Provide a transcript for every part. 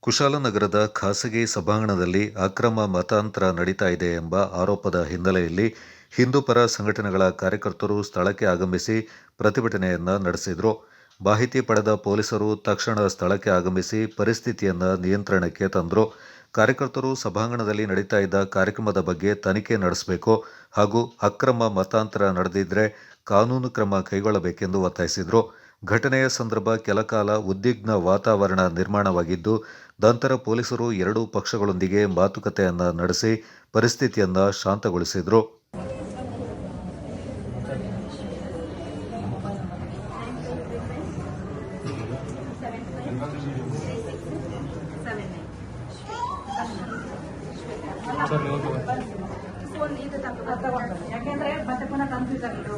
ಕುಶಾಲನಗರದ ಖಾಸಗಿ ಸಭಾಂಗಣದಲ್ಲಿ ಅಕ್ರಮ ಮತಾಂತರ ನಡೀತಾ ಇದೆ ಎಂಬ ಆರೋಪದ ಹಿನ್ನೆಲೆಯಲ್ಲಿ ಹಿಂದೂಪರ ಸಂಘಟನೆಗಳ ಕಾರ್ಯಕರ್ತರು ಸ್ಥಳಕ್ಕೆ ಆಗಮಿಸಿ ಪ್ರತಿಭಟನೆಯನ್ನ ನಡೆಸಿದರು. ಮಾಹಿತಿ ಪಡೆದ ಪೊಲೀಸರು ತಕ್ಷಣ ಸ್ಥಳಕ್ಕೆ ಆಗಮಿಸಿ ಪರಿಸ್ಥಿತಿಯನ್ನ ನಿಯಂತ್ರಣಕ್ಕೆ ತಂದರು. ಕಾರ್ಯಕರ್ತರು ಸಭಾಂಗಣದಲ್ಲಿ ನಡೀತಾ ಇದ್ದ ಕಾರ್ಯಕ್ರಮದ ಬಗ್ಗೆ ತನಿಖೆ ನಡೆಸಬೇಕು ಹಾಗೂ ಅಕ್ರಮ ಮತಾಂತರ ನಡೆದಿದ್ರೆ ಕಾನೂನು ಕ್ರಮ ಕೈಗೊಳ್ಳಬೇಕೆಂದು ಒತ್ತಾಯಿಸಿದರು. ಘಟನೆಯ ಸಂದರ್ಭ ಕೆಲಕಾಲ ಉದ್ವಿಗ್ನ ವಾತಾವರಣ ನಿರ್ಮಾಣವಾಗಿದ್ದು, ನಂತರ ಪೊಲೀಸರು ಎರಡೂ ಪಕ್ಷಗಳೊಂದಿಗೆ ಮಾತುಕತೆಯನ್ನ ನಡೆಸಿ ಪರಿಸ್ಥಿತಿಯನ್ನ ಶಾಂತಗೊಳಿಸಿದರು. ಯಾಕೆಂದ್ರೆ ಮತ್ತೆ ಪುನಃ ಕನ್ಫ್ಯೂಸ್ ಆಗಿದೆ.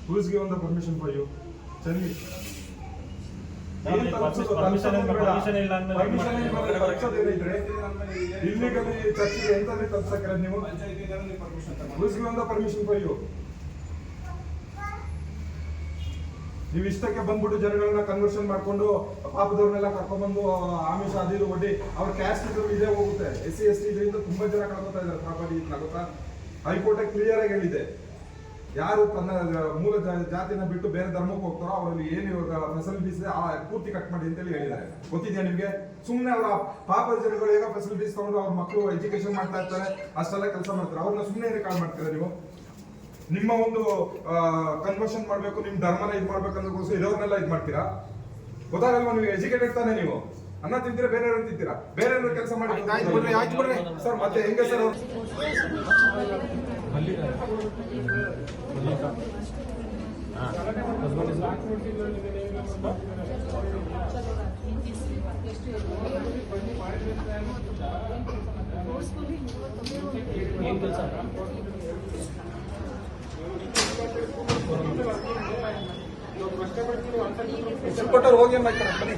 Who's given the permission for you? Tell me. Illegally ಚರ್ಚಿಗೆ ಎಂತಾದ್ರೆ ತಪ್ಪಿಸಕ್ಕಿರ ನೀವು? Who's given the permission for you? ನೀವು ಇಷ್ಟಕ್ಕೆ ಬಂದ್ಬಿಟ್ಟು ಜನಗಳನ್ನ ಕನ್ವರ್ಷನ್ ಮಾಡ್ಕೊಂಡು ಪಾಪದವ್ರನ್ನೆಲ್ಲ ಕರ್ಕೊಂಡ್ಬಂದು ಆಮಿಷ ಅದಿರು ಒಡ್ಡಿ ಅವ್ರ ಕ್ಯಾಸ್ಟ್ ಇದ್ರು ಇದೇ ಹೋಗುತ್ತೆ. SC ST ಇದರಿಂದ ತುಂಬಾ ಜನ ಕಳ್ಕೊತಾ ಇದ್ದಾರೆ ಪ್ರಾಪರ್ಟಿ. ಗೊತ್ತಾ, ಹೈಕೋರ್ಟ್ ಕ್ಲಿಯರ್ ಆಗಿ ಹೇಳಿದೆ, ಯಾರು ತನ್ನ ಮೂಲ ಜಾತಿನ ಬಿಟ್ಟು ಬೇರೆ ಧರ್ಮಕ್ಕೆ ಹೋಗ್ತಾರೋ ಅವರಲ್ಲಿ ಏನು ಇವಾಗ ಫೆಸಿಲಿಟೀಸ್ ಪೂರ್ತಿ ಕಟ್ ಮಾಡಿ ಅಂತೇಳಿ ಹೇಳಿದ್ದಾರೆ. ಗೊತ್ತಿದೆಯಾ ನಿಮ್ಗೆ? ಸುಮ್ಮನೆ ಅವರ ಪಾಪದ ಜನಗಳು ಈಗ ಫೆಸಿಲಿಟೀಸ್ ತಗೊಂಡು ಅವ್ರ ಮಕ್ಕಳು ಎಜುಕೇಶನ್ ಮಾಡ್ತಾ ಇರ್ತಾರೆ, ಅಷ್ಟೆಲ್ಲ ಕೆಲಸ ಮಾಡ್ತಾರೆ. ಅವ್ರನ್ನ ಸುಮ್ಮನೆ ಕಾಲ್ ಮಾಡ್ತೀರಾ ನೀವು? ನಿಮ್ಮ ಒಂದು ಕನ್ವರ್ಷನ್ ಮಾಡ್ಬೇಕು, ನಿಮ್ ಧರ್ಮನ ಇದು ಮಾಡ್ಬೇಕಂದ್ರೆ ಇರೋರ್ನೆಲ್ಲ ಇದು ಮಾಡ್ತೀರಾ? ಗೊತ್ತಾಗಲ್ವಾ? ನೀವು ಎಜುಕೇಟೆಡ್ ತಾನೆ? ನೀವು ಅನ್ನ ತಿಂತೀರಾ, ಬೇರೆ ತಿಂತೀರಾ? ಬೇರೆ ಕೆಲಸ ಮಾಡಿ ಸರ್. ಮತ್ತೆ ಹೆಂಗೆ ಸರ್? ಕೊಟ್ಟವ್ರು ಹೋಗಿ ಮಾಡ್ತಾರೆ. ಬನ್ನಿ.